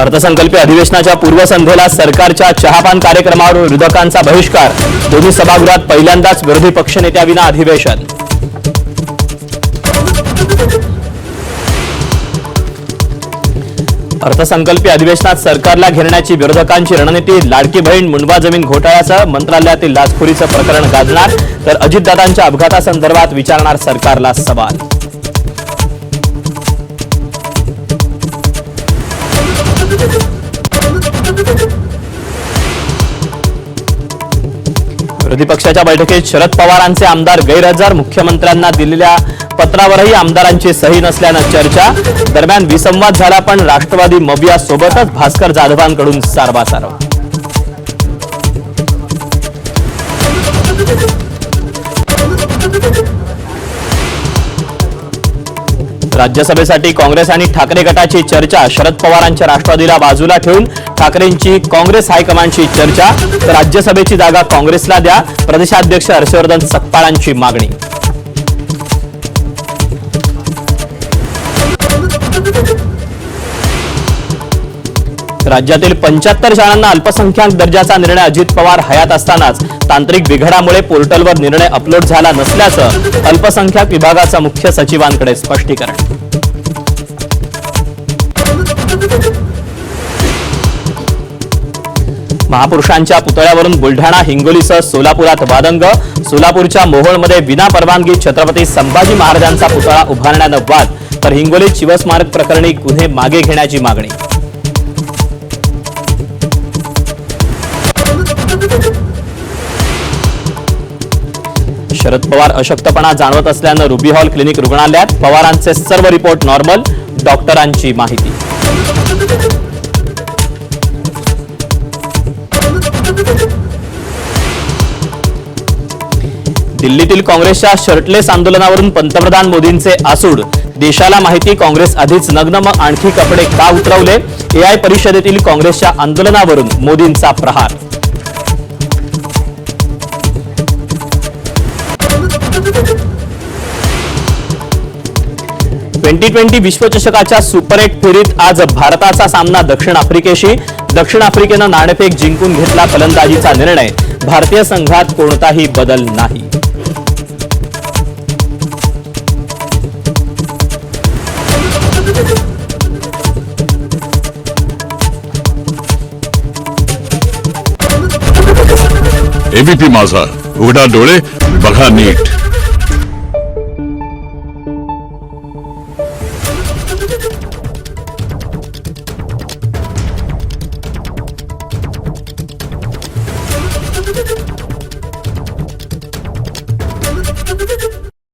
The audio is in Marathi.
अर्थसंकल्पीय अधिवेशनाच्या पूर्वसंध्येला सरकारच्या चहापान कार्यक्रमावर विरोधकांचा बहिष्कार। दोन्ही सभागृहात पहिल्यांदाच विरोधी पक्षनेत्याविना अधिवेशन। अर्थसंकल्पीय अधिवेशनात सरकारला घेरण्याची विरोधकांची रणनीती। लाडकी बहीण मुंडवा जमीन घोटाळ्यासह मंत्रालयातील लाचखोरीचं प्रकरण गाजणार, तर अजितदादांच्या अपघातासंदर्भात विचारणार सरकारला सवाल। विरोधी पक्षाच्या बैठकीत शरद पवारांचे आमदार गैरहजर। मुख्यमंत्र्यांना दिलेल्या पत्रावरही आमदारांची सही नसल्यानं चर्चा। दरम्यान विसंवाद झाला, पण राष्ट्रवादी मविया सोबतच भास्कर जाधवांकडून सारवासारव। राज्यसभेसाठी काँग्रेस आणि ठाकरे गटाची चर्चा। शरद पवारांच्या राष्ट्रवादीला बाजूला ठेवून ठाकरेंची काँग्रेस हायकमांडशी चर्चा। तर राज्यसभेची जागा काँग्रेसला द्या, प्रदेशाध्यक्ष हर्षवर्धन सकपाळांची मागणी। राज्यातील 75 शाळांना अल्पसंख्याक दर्जाचा निर्णय। अजित पवार हयात असतानाच तांत्रिक बिघाडामुळे पोर्टलवर निर्णय अपलोड झाला नसल्याचं अल्पसंख्याक विभागाचा मुख्य सचिवांकडे स्पष्टीकरण। महापुरुषांच्या पुतळ्यावरून बुलढाणा, हिंगोलीसह सोलापुरात वादंग। सोलापूरच्या मोहोळमध्ये विना परवानगी छत्रपती संभाजी महाराजांचा पुतळा उभारण्यानं वाद, तर हिंगोलीत शिवस्मारक प्रकरणी गुन्हे मागे घेण्याची मागणी। शरद पवार अशक्तपणा जाणवत असल्यानं रुबी हॉल क्लिनिक रुग्णालयात। पवारांचे सर्व रिपोर्ट नॉर्मल, डॉक्टरांची माहिती। दिल्लीतील काँग्रेसच्या शर्टलेस आंदोलनावरून पंतप्रधान मोदींचे आसूड। देशाला माहिती, काँग्रेस आधीच नग्न, मग आणखी कपडे का उतरवले? AI परिषदेतील काँग्रेसच्या आंदोलनावरून मोदींचा प्रहार। T20 विश्वचषकाच्या सुपर 8 फेरीत आज भारताचा सामना दक्षिण आफ्रिकेशी। दक्षिण आफ्रिकेनं नाणेफेक जिंकून घेतला फलंदाजीचा निर्णय। भारतीय संघात कोणताही बदल नाही। एबीपी माझा, उघडा डोळे बघा नीट।